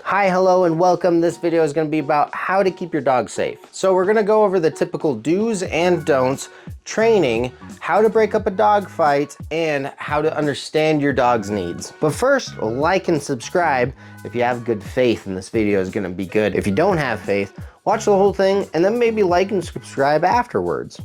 Hi, hello, and welcome. This video is going to be about how to keep your dog safe. So we're going to go over the typical do's and don'ts, training, how to break up a dog fight, and how to understand your dog's needs. But first, like and subscribe if you have good faith and this video is going to be good. If you don't have faith, watch the whole thing and then maybe like and subscribe afterwards.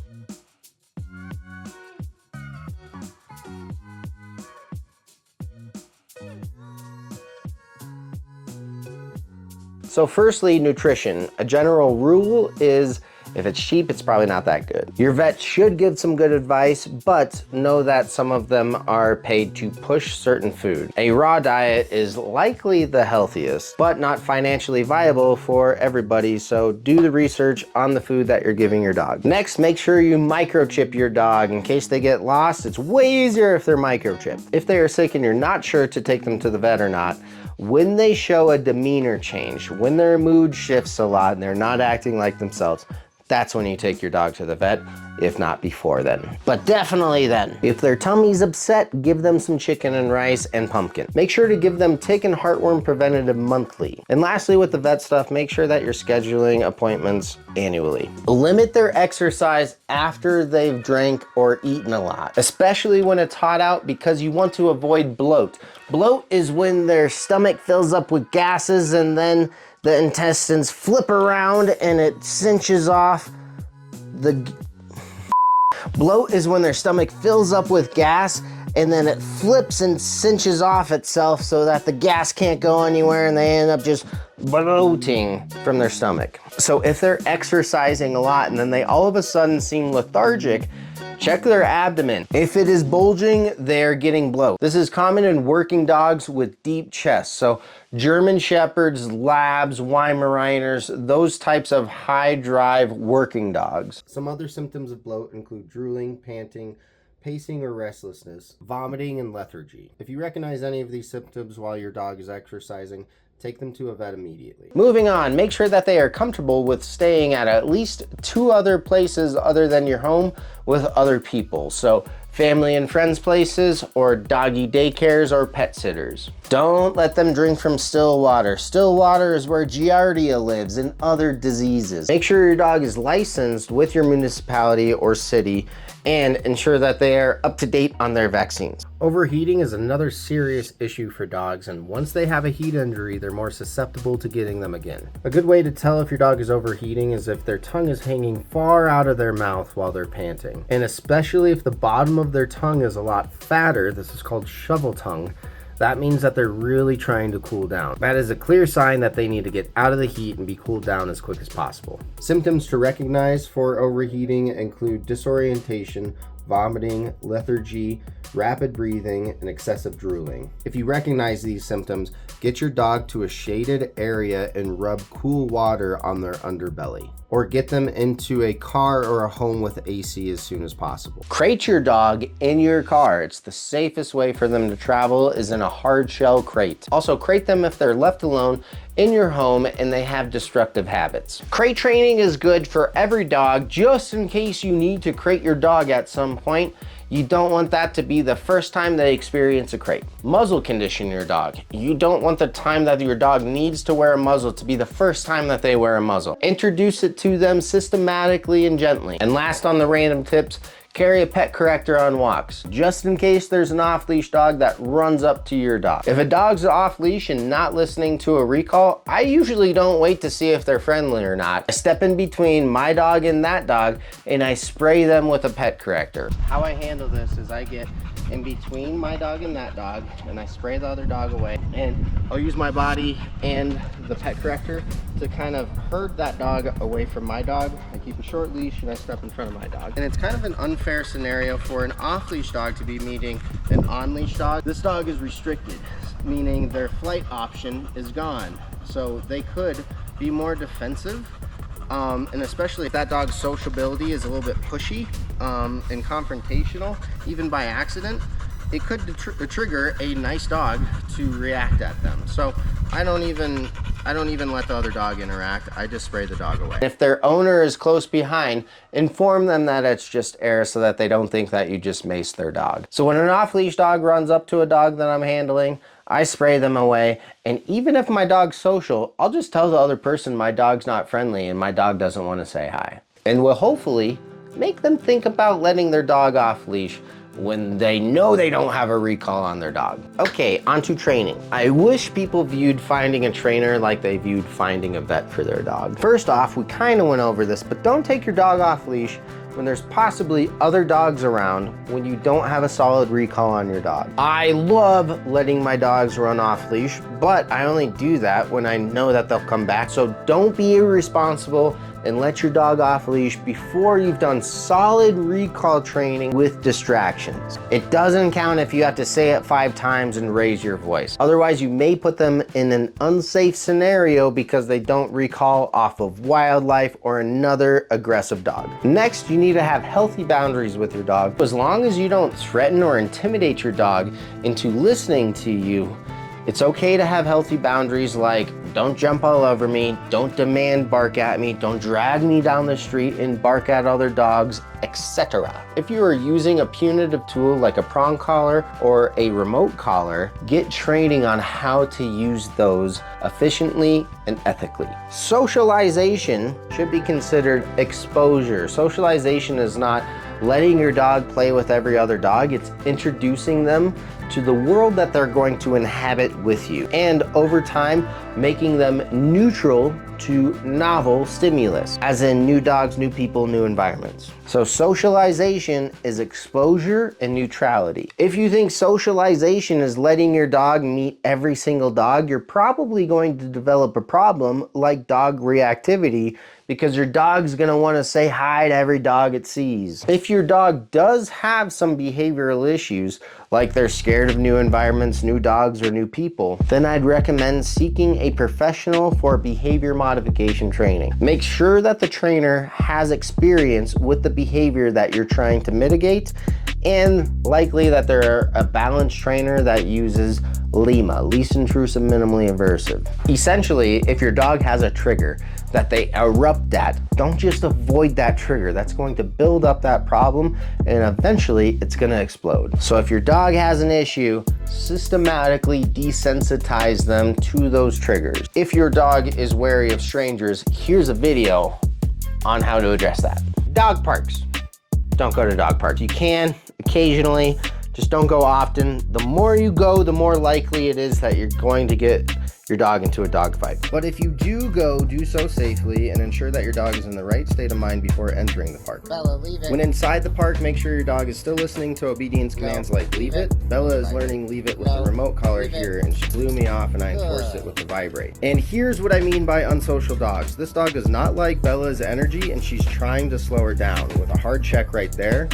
So firstly, nutrition. A general rule is if it's cheap, it's probably not that good. Your vet should give some good advice, but know that some of them are paid to push certain food. A raw diet is likely the healthiest, but not financially viable for everybody, so do the research on the food that you're giving your dog. Next, make sure you microchip your dog in case they get lost. It's way easier if they're microchipped. If they are sick and you're not sure to take them to the vet or not, when they show a demeanor change, when their mood shifts a lot and they're not acting like themselves, that's when you take your dog to the vet, if not before then. But definitely then. If their tummy's upset, give them some chicken and rice and pumpkin. Make sure to give them tick and heartworm preventative monthly. And lastly, with the vet stuff, make sure that you're scheduling appointments annually. Limit their exercise after they've drank or eaten a lot, especially when it's hot out, because you want to avoid bloat. Bloat is when their stomach fills up with gases and then the intestines flip around and it cinches off the... Bloat is when their stomach fills up with gas and then it flips and cinches off itself so that the gas can't go anywhere and they end up just bloating from their stomach. So if they're exercising a lot and then they all of a sudden seem lethargic, check their abdomen. If it is bulging, they're getting bloat. This is common in working dogs with deep chests. So German Shepherds, Labs, Weimaraners, those types of high drive working dogs. Some other symptoms of bloat include drooling, panting, pacing or restlessness, vomiting, and lethargy. If you recognize any of these symptoms while your dog is exercising, take them to a vet immediately. Moving on, make sure that they are comfortable with staying at least 2 other places other than your home with other people. So family and friends places or doggy daycares or pet sitters. Don't let them drink from still water. Still water is where Giardia lives and other diseases. Make sure your dog is licensed with your municipality or city and ensure that they are up to date on their vaccines. Overheating is another serious issue for dogs, and once they have a heat injury, they're more susceptible to getting them again. A good way to tell if your dog is overheating is if their tongue is hanging far out of their mouth while they're panting. And especially if the bottom of their tongue is a lot fatter, this is called shovel tongue, that means that they're really trying to cool down. That is a clear sign that they need to get out of the heat and be cooled down as quick as possible. Symptoms to recognize for overheating include disorientation, vomiting, lethargy, rapid breathing, and excessive drooling. If you recognize these symptoms, get your dog to a shaded area and rub cool water on their underbelly. Or get them into a car or a home with AC as soon as possible. Crate your dog in your car. It's the safest way for them to travel is in a hard shell crate. Also, crate them if they're left alone in your home and they have destructive habits. Crate training is good for every dog, just in case you need to crate your dog at some point. You don't want that to be the first time they experience a crate. Muzzle condition your dog. You don't want the time that your dog needs to wear a muzzle to be the first time that they wear a muzzle. Introduce it to them systematically and gently. And last on the random tips, carry a pet corrector on walks, just in case there's an off-leash dog that runs up to your dog. If a dog's off-leash and not listening to a recall, I usually don't wait to see if they're friendly or not. I step in between my dog and that dog, and I spray them with a pet corrector. How I handle this is I get in between my dog and that dog, and I spray the other dog away, and I'll use my body and the pet corrector to kind of herd that dog away from my dog. I keep a short leash and I step in front of my dog. And it's kind of an unfair scenario for an off-leash dog to be meeting an on-leash dog. This dog is restricted, meaning their flight option is gone. So they could be more defensive, and especially if that dog's sociability is a little bit pushy and confrontational, even by accident, it could trigger a nice dog to react at them. So I don't even let the other dog interact. I just spray the dog away. If their owner is close behind, inform them that it's just air so that they don't think that you just maced their dog. So when an off-leash dog runs up to a dog that I'm handling, I spray them away, and even if my dog's social, I'll just tell the other person my dog's not friendly and my dog doesn't want to say hi. And will hopefully make them think about letting their dog off leash when they know they don't have a recall on their dog. Okay, onto training. I wish people viewed finding a trainer like they viewed finding a vet for their dog. First off, we kind of went over this, but don't take your dog off leash when there's possibly other dogs around when you don't have a solid recall on your dog. I love letting my dogs run off leash, but I only do that when I know that they'll come back. So don't be irresponsible and let your dog off leash before you've done solid recall training with distractions. It doesn't count if you have to say it 5 times and raise your voice. Otherwise, you may put them in an unsafe scenario because they don't recall off of wildlife or another aggressive dog. Next, you need to have healthy boundaries with your dog. As long as you don't threaten or intimidate your dog into listening to you, it's okay to have healthy boundaries like don't jump all over me, don't demand bark at me, don't drag me down the street and bark at other dogs, etc. If you are using a punitive tool like a prong collar or a remote collar, get training on how to use those efficiently and ethically. Socialization should be considered exposure. Socialization is not letting your dog play with every other dog, it's introducing them to the world that they're going to inhabit with you, and over time making them neutral to novel stimulus, as in new dogs, new people, new environments. So socialization is exposure and neutrality. If you think socialization is letting your dog meet every single dog, you're probably going to develop a problem like dog reactivity, because your dog's gonna wanna say hi to every dog it sees. If your dog does have some behavioral issues, like they're scared of new environments, new dogs, or new people, then I'd recommend seeking a professional for behavior modification training. Make sure that the trainer has experience with the behavior that you're trying to mitigate, and likely that they're a balanced trainer that uses LIMA, least intrusive, minimally aversive. Essentially, if your dog has a trigger that they erupt at, don't just avoid that trigger. That's going to build up that problem and eventually it's gonna explode. So if your dog has an issue, systematically desensitize them to those triggers. If your dog is wary of strangers, here's a video on how to address that. Dog parks. Don't go to dog parks. You can occasionally, just don't go often. The more you go, the more likely it is that you're going to get your dog into a dog fight. But if you do go, do so safely and ensure that your dog is in the right state of mind before entering the park. Bella, leave it. When inside the park, make sure your dog is still listening to obedience commands like leave it. Bella is learning leave it with the remote collar here, and she blew me off and I enforced it with the vibrate. And here's what I mean by unsocial dogs. This dog does not like Bella's energy and she's trying to slow her down with a hard check right there.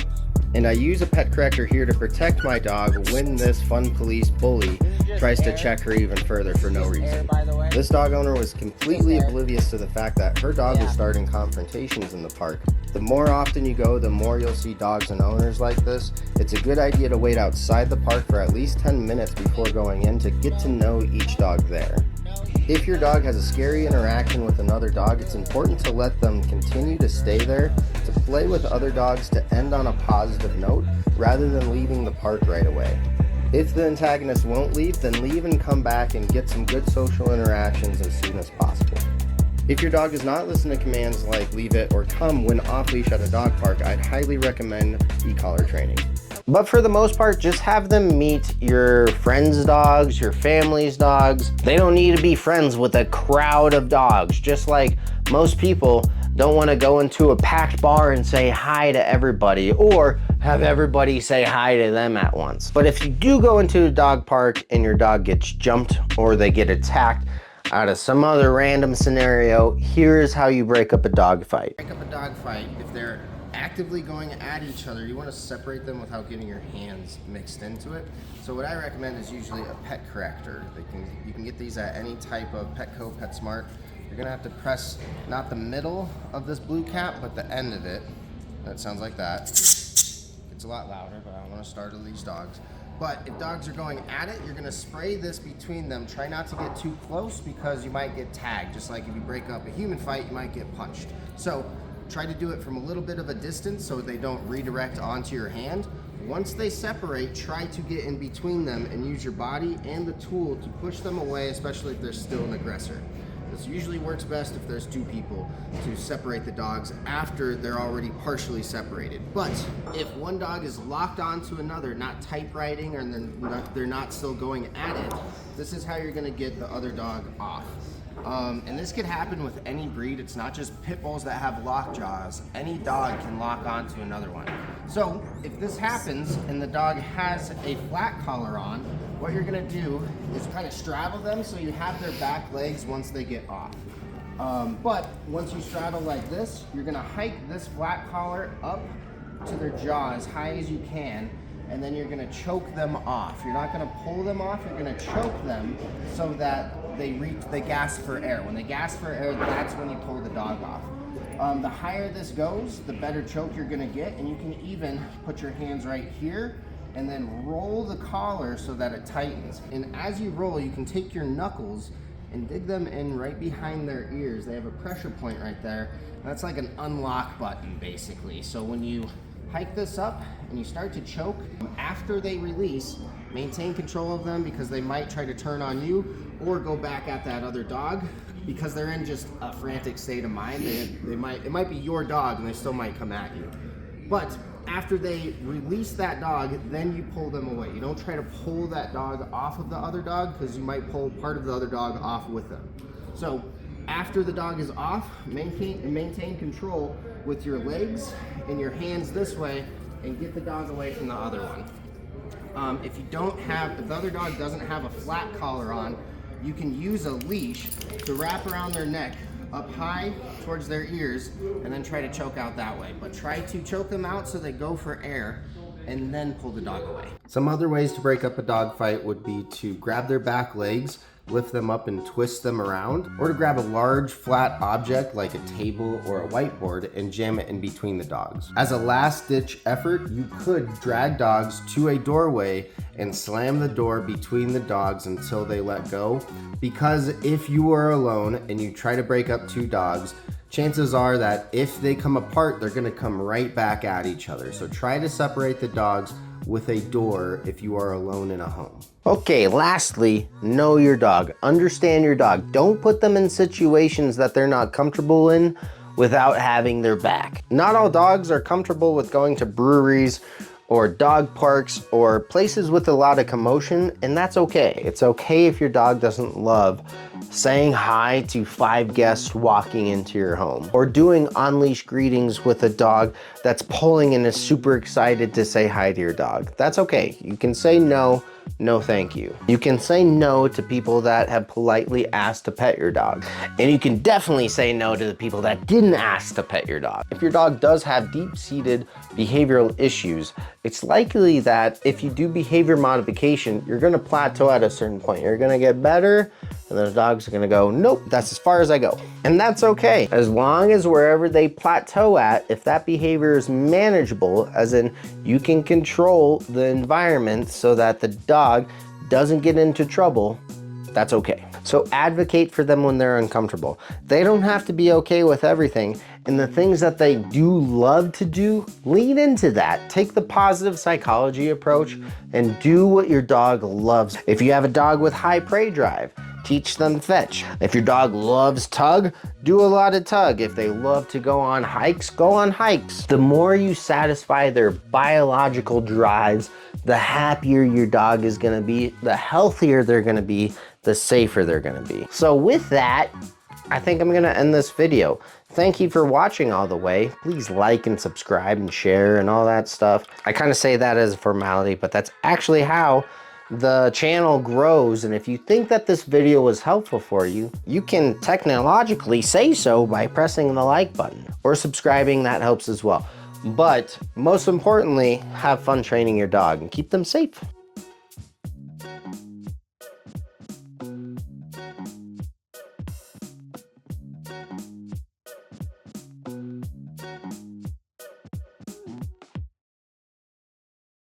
And I use a pet corrector here to protect my dog when this fun police bully tries to check her even further for no reason. This dog owner was completely oblivious to the fact that her dog was starting confrontations in the park. The more often you go, the more you'll see dogs and owners like this. It's a good idea to wait outside the park for at least 10 minutes before going in to get to know each dog there. If your dog has a scary interaction with another dog, it's important to let them continue to stay there, to play with other dogs to end on a positive note, rather than leaving the park right away. If the antagonist won't leave, then leave and come back and get some good social interactions as soon as possible. If your dog does not listen to commands like leave it or come when off leash at a dog park, I'd highly recommend e-collar training. But for the most part, just have them meet your friends' dogs, your family's dogs. They don't need to be friends with a crowd of dogs, just like most people don't want to go into a packed bar and say hi to everybody or have everybody say hi to them at once. But if you do go into a dog park and your dog gets jumped or they get attacked out of some other random scenario, here's how you break up a dog fight. Break up a dog fight. If they're actively going at each other, you want to separate them without getting your hands mixed into it. So what I recommend is usually a pet corrector. You can get these at any type of Petco, PetSmart. You're gonna have to press not the middle of this blue cap, but the end of it. That sounds like that. It's a lot louder, but I don't want to startle these dogs. But if dogs are going at it, you're gonna spray this between them. Try not to get too close because you might get tagged. Just like if you break up a human fight, you might get punched. So try to do it from a little bit of a distance so they don't redirect onto your hand, Once they separate, try to get in between them and use your body and the tool to push them away, especially if they're still an aggressor. This usually works best if there's two people to separate the dogs after they're already partially separated. But if one dog is locked onto another, not typewriting, or they're not still going at it, this is how you're gonna get the other dog off. And this could happen with any breed. It's not just pit bulls that have lock jaws. Any dog can lock onto another one. So if this happens and the dog has a flat collar on, what you're gonna do is kind of straddle them so you have their back legs once they get off. But once you straddle like this, you're gonna hike this flat collar up to their jaw as high as you can, and then you're gonna choke them off. You're not gonna pull them off, you're gonna choke them so that they gasp for air. When they gasp for air, that's when you pull the dog off. The higher this goes, the better choke you're gonna get, and you can even put your hands right here and then roll the collar so that it tightens. And as you roll, you can take your knuckles and dig them in right behind their ears. They have a pressure point right there. That's like an unlock button, basically. So when you hike this up and you start to choke, after they release, maintain control of them because they might try to turn on you or go back at that other dog because they're in just a frantic state of mind. It might be your dog and they still might come at you. But after they release that dog, then you pull them away. You don't try to pull that dog off of the other dog because you might pull part of the other dog off with them. So after the dog is off, maintain control with your legs and your hands this way and get the dog away from the other one. If the other dog doesn't have a flat collar on, you can use a leash to wrap around their neck up high towards their ears and then try to choke out that way. But try to choke them out so they go for air and then pull the dog away. Some other ways to break up a dog fight would be to grab their back legs, lift them up and twist them around, or to grab a large flat object like a table or a whiteboard and jam it in between the dogs. As a last ditch effort, you could drag dogs to a doorway and slam the door between the dogs until they let go, because if you are alone and you try to break up two dogs, chances are that if they come apart, they're gonna come right back at each other. So try to separate the dogs with a door if you are alone in a home. Okay, lastly, know your dog. Understand your dog. Don't put them in situations that they're not comfortable in without having their back. Not all dogs are comfortable with going to breweries or dog parks or places with a lot of commotion, and that's okay. It's okay if your dog doesn't love saying hi to 5 guests walking into your home, or doing on-leash greetings with a dog that's pulling and is super excited to say hi to your dog. That's okay. You can say no thank you. You can say no to people that have politely asked to pet your dog. And you can definitely say no to the people that didn't ask to pet your dog. If your dog does have deep-seated behavioral issues, it's likely that if you do behavior modification, you're gonna plateau at a certain point. You're gonna get better, and those dogs are gonna go, nope, that's as far as I go. And that's okay. As long as wherever they plateau at, if that behavior is manageable, as in you can control the environment so that the dog doesn't get into trouble, that's okay. So advocate for them when they're uncomfortable. They don't have to be okay with everything, and the things that they do love to do, lean into that. Take the positive psychology approach and do what your dog loves. If you have a dog with high prey drive, teach them fetch. If your dog loves tug, do a lot of tug. If they love to go on hikes, go on hikes. The more you satisfy their biological drives, the happier your dog is gonna be, the healthier they're gonna be, the safer they're gonna be. So with that, I think I'm gonna end this video. Thank you for watching all the way. Please like and subscribe and share and all that stuff. I kind of say that as a formality, but that's actually how the channel grows. And if you think that this video was helpful for you, you can technologically say so by pressing the like button or subscribing. That helps as well. But most importantly, have fun training your dog and keep them safe.